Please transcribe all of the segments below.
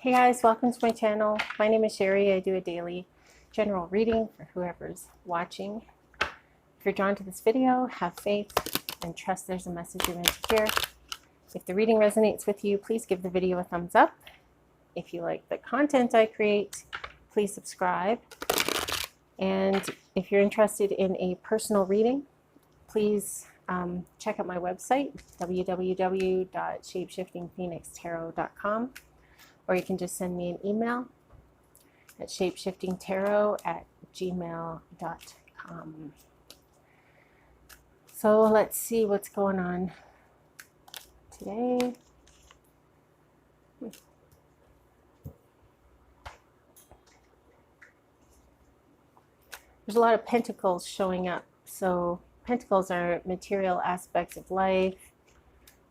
Hey guys, welcome to my channel. My name is Sherry. I do a daily general reading for whoever's watching. If you're drawn to this video, have faith and trust there's a message you're meant to hear. If the reading resonates with you, please give the video a thumbs up. If you like the content I create, please subscribe. And if you're interested in a personal reading, please check out my website, www.shapeshiftingphoenixtarot.com. Or you can just send me an email at shapeshiftingtarot@gmail.com. So let's see what's going on today. There's a lot of pentacles showing up. So pentacles are material aspects of life,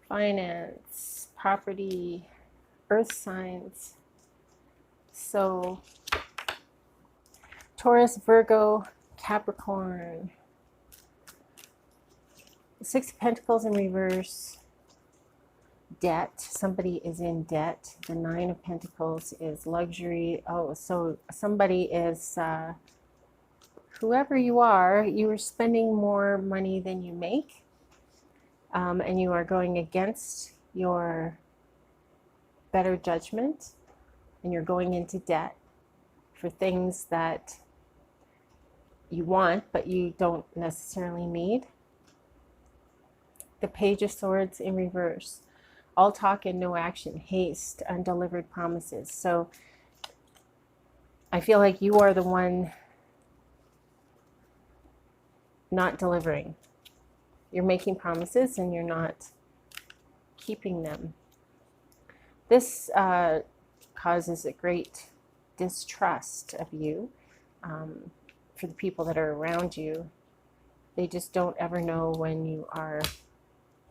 finance, property, earth signs. So Taurus, Virgo, Capricorn. Six of Pentacles in reverse. Debt. Somebody is in debt. The Nine of Pentacles is luxury. Oh, so somebody is, whoever you are spending more money than you make. And you are going against your better judgment, and you're going into debt for things that you want but you don't necessarily need. The Page of Swords in reverse. All talk and no action, haste, undelivered promises. So I feel like you are the one not delivering. You're making promises and you're not keeping them. This causes a great distrust of you for the people that are around you. They just don't ever know when you are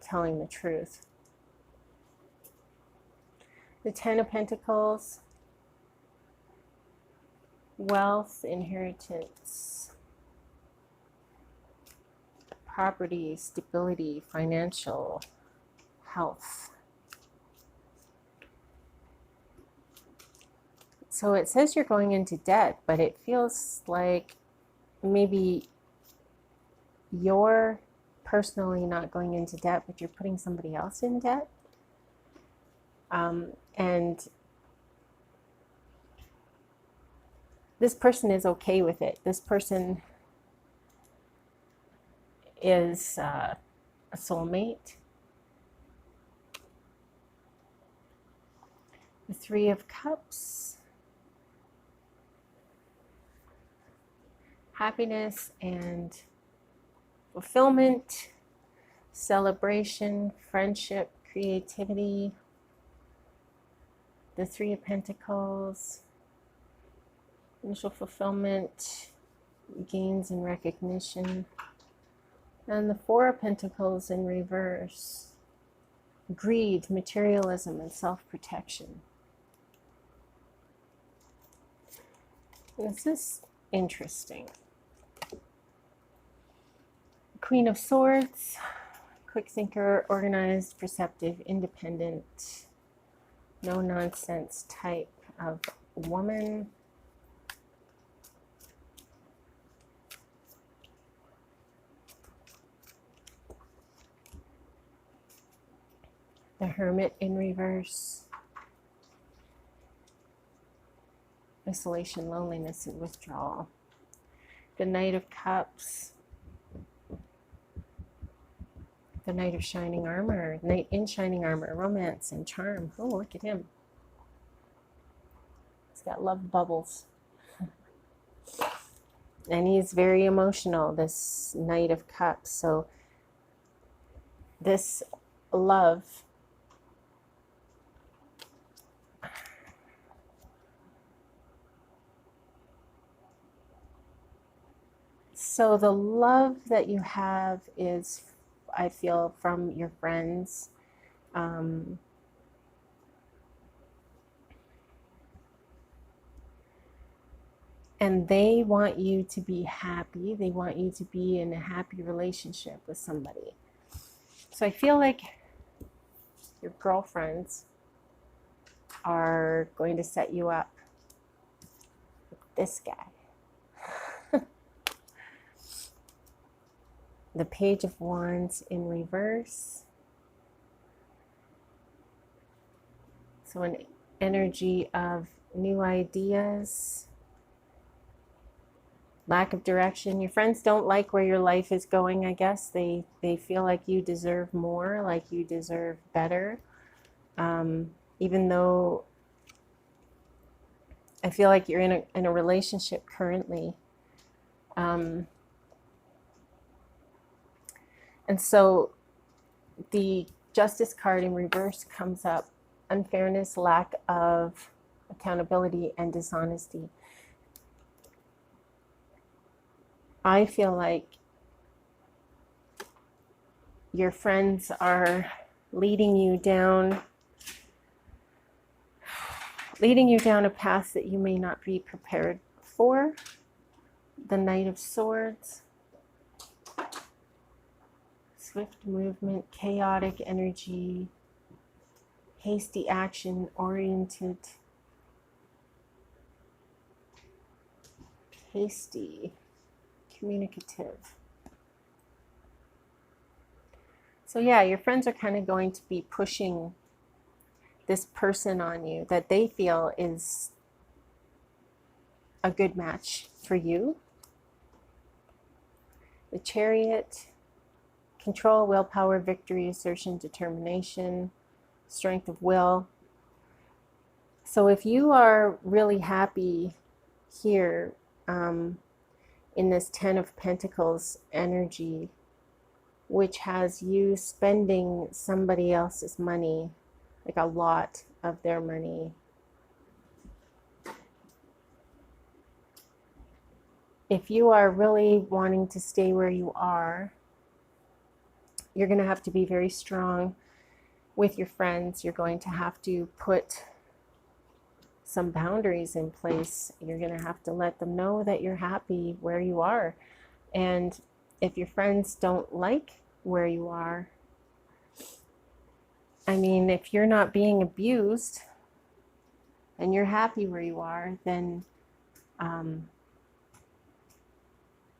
telling the truth. The Ten of Pentacles, wealth, inheritance, property, stability, financial, health. So it says you're going into debt, but it feels like maybe you're personally not going into debt, but you're putting somebody else in debt. And this person is okay with it. This person is a soulmate. The Three of Cups. Happiness and fulfillment, celebration, friendship, creativity. The Three of Pentacles, initial fulfillment, gains and recognition. And the Four of Pentacles in reverse, greed, materialism, and self-protection. This is interesting. Queen of Swords, quick thinker, organized, perceptive, independent, no nonsense type of woman. The Hermit in reverse, isolation, loneliness, and withdrawal. The Knight of Cups, the Knight of Shining Armor, Knight in Shining Armor, romance and charm. Oh, look at him. He's got love bubbles. And he's very emotional, this Knight of Cups. So this love so the love that you have is, I feel, from your friends. And they want you to be happy. They want you to be in a happy relationship with somebody. So I feel like your girlfriends are going to set you up with this guy. The Page of Wands in reverse. So an energy of new ideas, lack of direction. Your friends don't like where your life is going, I guess. They feel like you deserve more, like you deserve better. Even though I feel like you're in a relationship currently. And so the Justice card in reverse comes up. Unfairness, lack of accountability, and dishonesty. I feel like your friends are leading you down a path that you may not be prepared for. The Knight of Swords. Swift movement, chaotic energy, hasty action, oriented, hasty, communicative. So yeah, your friends are kind of going to be pushing this person on you that they feel is a good match for you. The Chariot, control, willpower, victory, assertion, determination, strength of will. So if you are really happy here in this Ten of Pentacles energy, which has you spending somebody else's money, like a lot of their money, if you are really wanting to stay where you are, you're going to have to be very strong with your friends. You're going to have to put some boundaries in place. You're going to have to let them know that you're happy where you are. And if your friends don't like where you are, I mean, if you're not being abused and you're happy where you are, then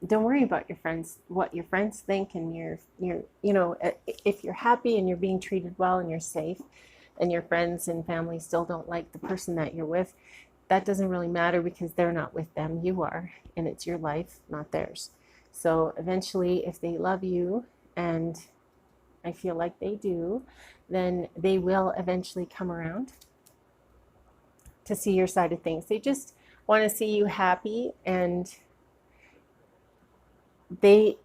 don't worry about your friends, what your friends think, and if you're happy and you're being treated well and you're safe, and your friends and family still don't like the person that you're with, that doesn't really matter because they're not with them. You are, and it's your life, not theirs. So eventually, if they love you, and I feel like they do, then they will eventually come around to see your side of things. They just want to see you happy, and it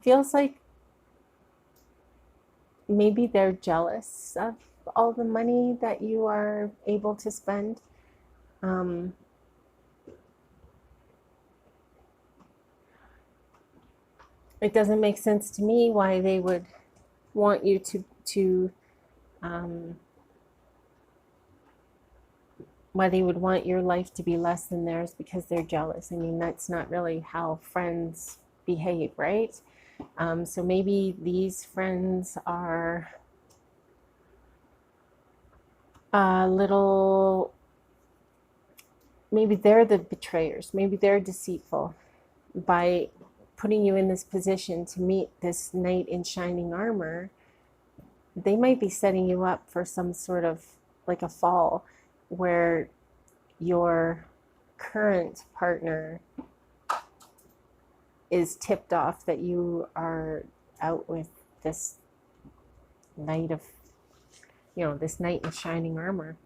feels like maybe they're jealous of all the money that you are able to spend. It doesn't make sense to me why they would want you why they would want your life to be less than theirs because they're jealous. I mean, that's not really how friends behave, right? So maybe these friends are a little, maybe they're the betrayers, maybe they're deceitful by putting you in this position to meet this knight in shining armor. They might be setting you up for some sort of like a fall where your current partner is tipped off that you are out with this knight of, this knight in shining armor.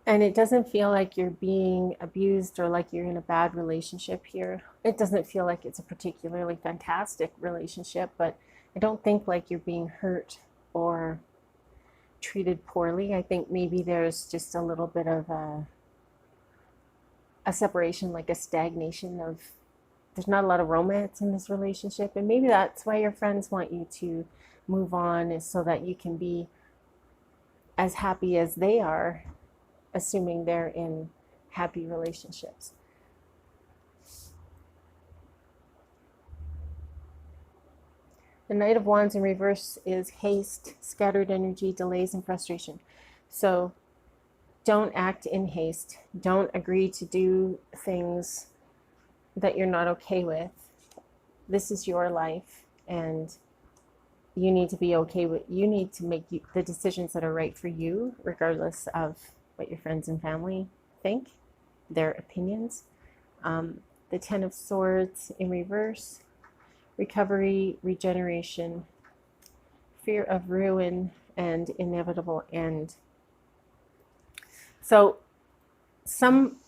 And it doesn't feel like you're being abused or like you're in a bad relationship here. It doesn't feel like it's a particularly fantastic relationship, but I don't think like you're being hurt or treated poorly. I think maybe there's just a little bit of a separation, like a stagnation of, there's not a lot of romance in this relationship. And maybe that's why your friends want you to move on, is so that you can be as happy as they are, assuming they're in happy relationships. The Knight of Wands in reverse is haste, scattered energy, delays, and frustration. So don't act in haste. Don't agree to do things that you're not okay with. This is your life, and you need to be okay with, you need to make the decisions that are right for you, regardless of what your friends and family think, their opinions. The Ten of Swords in reverse, recovery, regeneration, fear of ruin, and inevitable end. So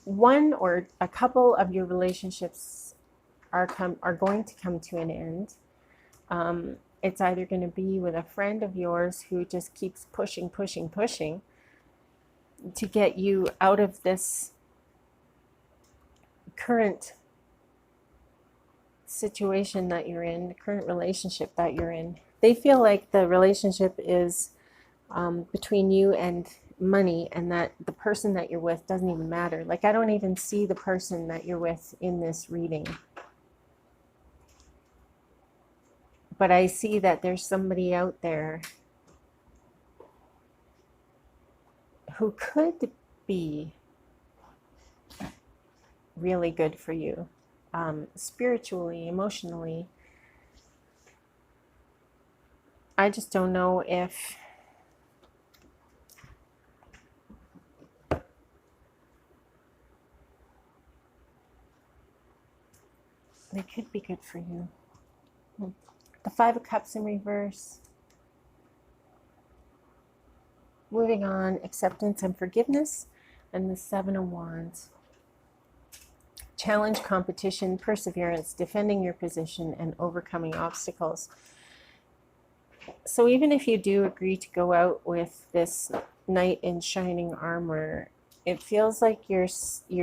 one or a couple of your relationships are going to come to an end. It's either going to be with a friend of yours who just keeps pushing to get you out of this current situation that you're in, the current relationship that you're in. They feel like the relationship is between you and money, and that the person that you're with doesn't even matter. Like, I don't even see the person that you're with in this reading. But I see that there's somebody out there who could be really good for you, spiritually, emotionally. I just don't know if they could be good for you. The Five of Cups in reverse. Moving on, acceptance and forgiveness. And the Seven of Wands. Challenge, competition, perseverance, defending your position, and overcoming obstacles. So even if you do agree to go out with this knight in shining armor, it feels like you're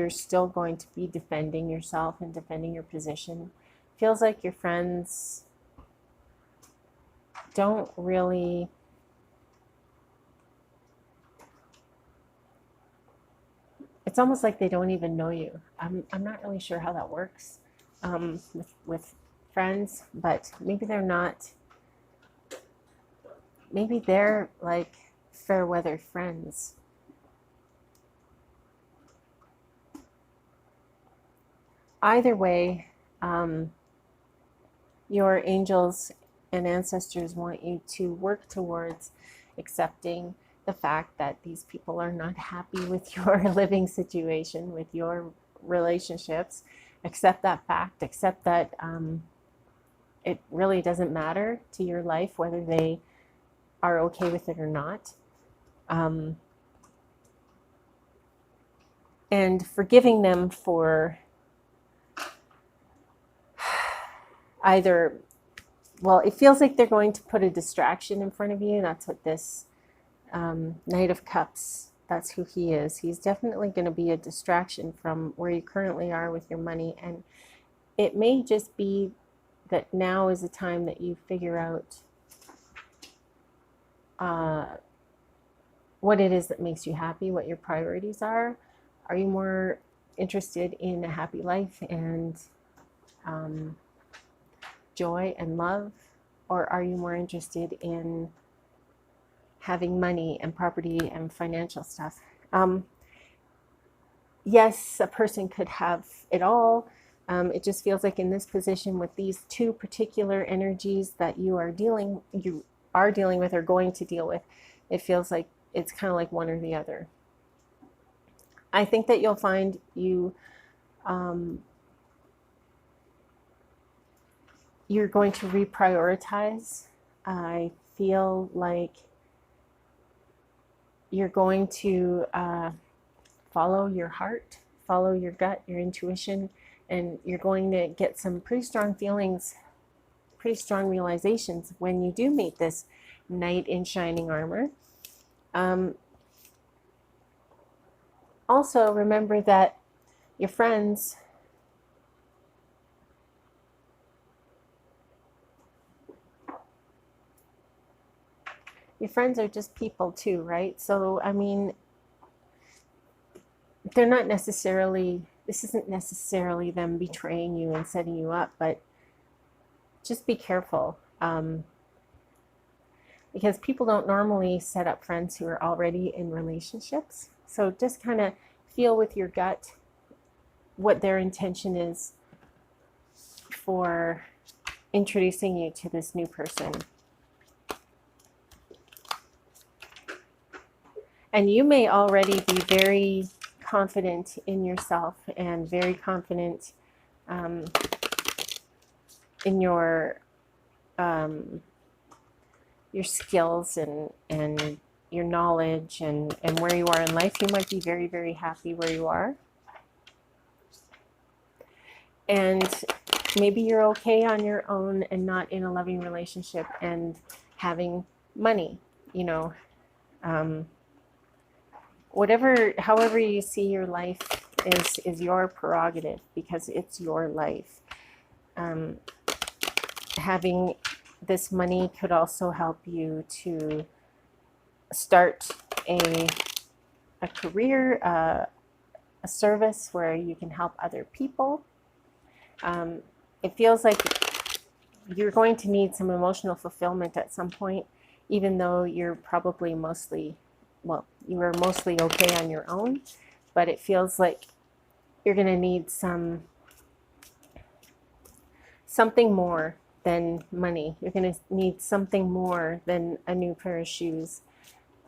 still going to be defending yourself and defending your position. It feels like your friends don't really it's almost like they don't even know you. I'm not really sure how that works with friends, but maybe they're not. Maybe they're like fair weather friends. Either way, your angels and ancestors want you to work towards accepting the fact that these people are not happy with your living situation, with your relationships. Accept that fact. Accept that it really doesn't matter to your life whether they are okay with it or not. And forgiving them for either, well, it feels like they're going to put a distraction in front of you. That's what this Knight of Cups, that's who he is. He's definitely going to be a distraction from where you currently are with your money. And it may just be that now is the time that you figure out what it is that makes you happy, what your priorities are. Are you more interested in a happy life and joy and love? Or are you more interested in having money and property and financial stuff? Yes, a person could have it all. It just feels like in this position with these two particular energies that you are dealing with or going to deal with, it feels like it's kind of like one or the other. I think that you'll find you're going to reprioritize. I feel like you're going to follow your heart, follow your gut, your intuition, and you're going to get some pretty strong feelings, pretty strong realizations when you do meet this knight in shining armor. Also, remember that your friends are just people too, right? So, I mean, they're not necessarily, this isn't necessarily them betraying you and setting you up, but just be careful. Because people don't normally set up friends who are already in relationships. So just kind of feel with your gut what their intention is for introducing you to this new person. And you may already be very confident in yourself and very confident in your skills and your knowledge and where you are in life. You might be very, very happy where you are. And maybe you're okay on your own and not in a loving relationship and having money, you know. However you see your life is your prerogative, because it's your life. Having this money could also help you to start a career, a service where you can help other people. It feels like you're going to need some emotional fulfillment at some point, even though you're probably you were mostly okay on your own, but it feels like you're going to need something more than money. You're going to need something more than a new pair of shoes.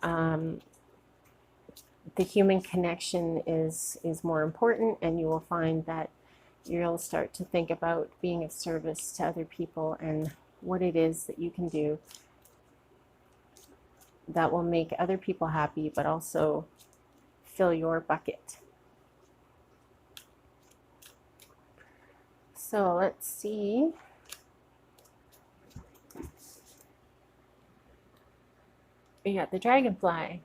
The human connection is more important, and you will find that you'll start to think about being of service to other people and what it is that you can do that will make other people happy, but also fill your bucket. So let's see. We got the dragonfly.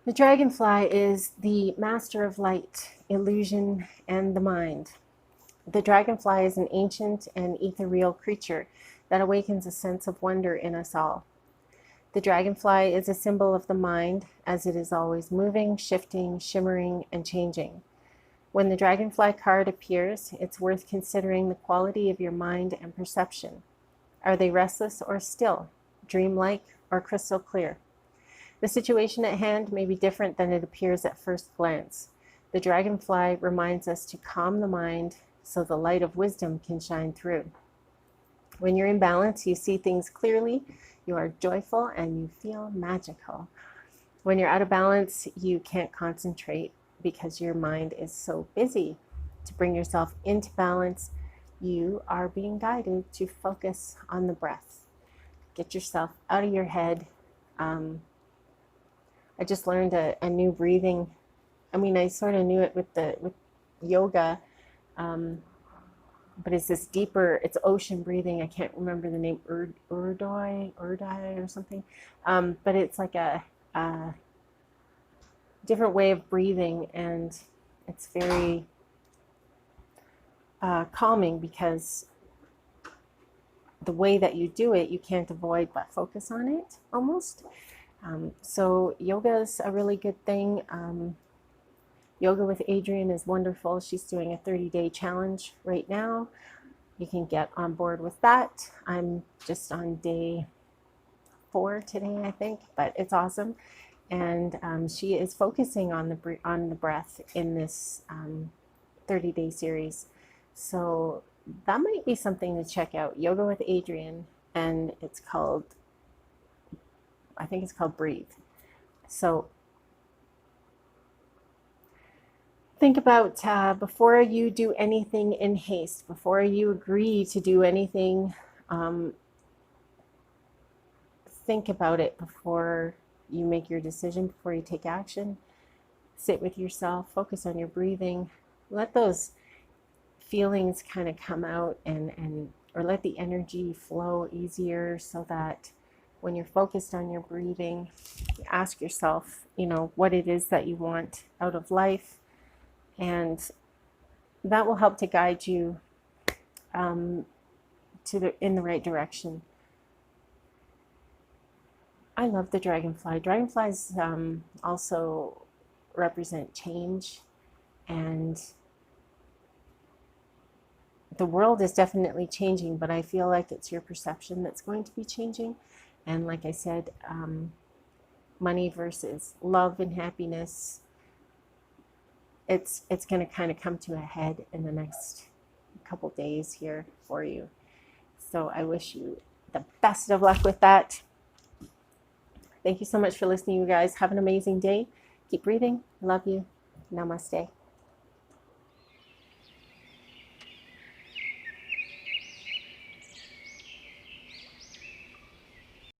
The dragonfly is the master of light, illusion, and the mind. The dragonfly is an ancient and ethereal creature that awakens a sense of wonder in us all. The dragonfly is a symbol of the mind, as it is always moving, shifting, shimmering, and changing. When the dragonfly card appears, it's worth considering the quality of your mind and perception. Are they restless or still, dreamlike or crystal clear? The situation at hand may be different than it appears at first glance. The dragonfly reminds us to calm the mind so the light of wisdom can shine through. When you're in balance, you see things clearly, you are joyful, and you feel magical. When you're out of balance, you can't concentrate because your mind is so busy. To bring yourself into balance, you are being guided to focus on the breath. Get yourself out of your head. I just learned a new breathing. I mean, I sort of knew it with yoga, but it's this deeper, it's ocean breathing. I can't remember the name, Urdai or something. But it's like a different way of breathing, and it's very calming, because the way that you do it, you can't avoid but focus on it almost. So yoga is a really good thing. Yoga with Adrienne is wonderful. She's doing a 30-day challenge right now. You can get on board with that. I'm just on day 4 today, I think, but it's awesome. And she is focusing on the breath in this 30-day series. So that might be something to check out. Yoga with Adrienne, and I think it's called Breathe. So think about before you do anything in haste, before you agree to do anything, think about it before you make your decision, before you take action. Sit with yourself, focus on your breathing, let those feelings kind of come out, or let the energy flow easier, so that when you're focused on your breathing, you ask yourself, what it is that you want out of life, and that will help to guide you in the right direction. I love the dragonfly. Dragonflies also represent change And the world is definitely changing, but I feel like it's your perception that's going to be changing. And like I said, money versus love and happiness, it's going to kind of come to a head in the next couple days here for you. So I wish you the best of luck with that. Thank you so much for listening, you guys. Have an amazing day. Keep breathing. Love you. Namaste.